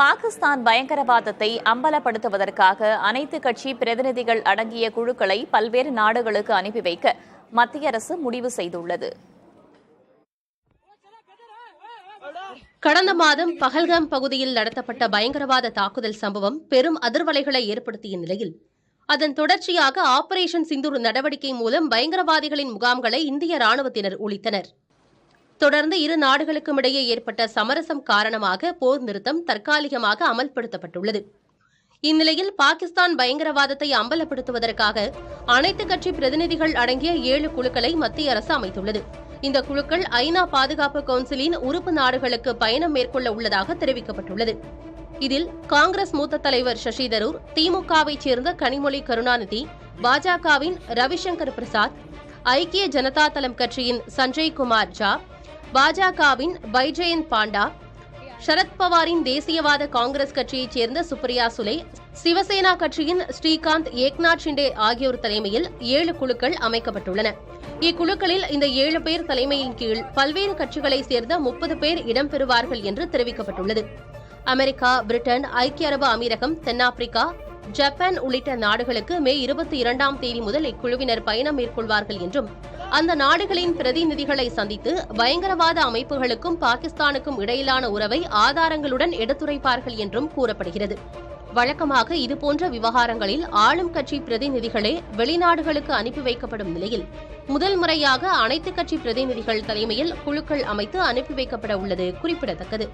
பாகிஸ்தான் பயங்கரவாதத்தை அம்பலப்படுத்துவதற்காக அனைத்து கட்சி பிரதிநிதிகள் அடங்கிய குழுக்களை பல்வேறு நாடுகளுக்கு அனுப்பி வைக்க மத்திய அரசு முடிவு செய்துள்ளது. கடந்த மாதம் பஹல்காம் பகுதியில் நடத்தப்பட்ட பயங்கரவாத தாக்குதல் சம்பவம் பெரும் அதிர்வலைகளை ஏற்படுத்திய நிலையில் அதன் தொடர்ச்சியாக ஆபரேஷன் சிந்தூர் நடவடிக்கை மூலம் பயங்கரவாதிகளின் முகாம்களை இந்திய ராணுவத்தினர் ஒழித்தனர். தொடர்ந்து இரு நாடுகளுக்கும் இடையே ஏற்பட்ட சமரசம் காரணமாக போர் நிறுத்தம் தற்காலிகமாக அமல்படுத்தப்பட்டுள்ளது. இந்நிலையில் பாகிஸ்தான் பயங்கரவாதத்தை அம்பலப்படுத்துவதற்காக அனைத்து கட்சி பிரதிநிதிகள் அடங்கிய 7 குழுக்களை மத்திய அரசு அமைத்துள்ளது. இந்த குழுக்கள் ஐநா பாதுகாப்பு கவுன்சிலின் உறுப்பு நாடுகளுக்கு பயணம் மேற்கொள்ள உள்ளதாக தெரிவிக்கப்பட்டுள்ளது. இதில் காங்கிரஸ் மூத்த தலைவர் சசி தரூர், திமுகவைச் சேர்ந்த கனிமொழி கருணாநிதி, பாஜகவின் ரவிசங்கர் பிரசாத், ஐக்கிய ஜனதா தளம் கட்சியின் சஞ்சய் குமார் ஜா, பாஜகவின் பைஜெயந்த் பாண்டா, சரத்பவாரின் தேசியவாத காங்கிரஸ் கட்சியைச் சேர்ந்த சுப்ரியா சுலே, சிவசேனா கட்சியின் ஸ்ரீகாந்த் ஏக்நாத் ஷிண்டே ஆகியோர் தலைமையில் 7 குழுக்கள் அமைக்கப்பட்டுள்ளன. இக்குழுக்களில் இந்த 7 பேர் தலைமையின் கீழ் பல்வேறு கட்சிகளைச் சேர்ந்த 30 பேர் இடம்பெறுவார்கள் என்று தெரிவிக்கப்பட்டுள்ளது. அமெரிக்கா, பிரிட்டன், ஐக்கிய அரபு அமீரகம், தென்னாப்பிரிக்கா, ஜப்பான் உள்ளிட்ட நாடுகளுக்கு மே 22ஆம் தேதி முதல் இக்குழுவினர் பயணம் மேற்கொள்வார்கள் என்றும் அந்த நாடுகளின் பிரதிநிதிகளை சந்தித்து பயங்கரவாத அமைப்புகளுக்கும் பாகிஸ்தானுக்கும் இடையிலான உறவை ஆதாரங்களுடன் எடுத்துரைப்பார்கள் என்றும் கூறப்படுகிறது. வழக்கமாக இதுபோன்ற விவகாரங்களில் ஆளும் கட்சி பிரதிநிதிகளே வெளிநாடுகளுக்கு அனுப்பி வைக்கப்படும் நிலையில் முதல் முறையாக அனைத்து கட்சி பிரதிநிதிகள் தலைமையில் குழுக்கள் அமைத்து அனுப்பி வைக்கப்பட உள்ளது குறிப்பிடத்தக்கது.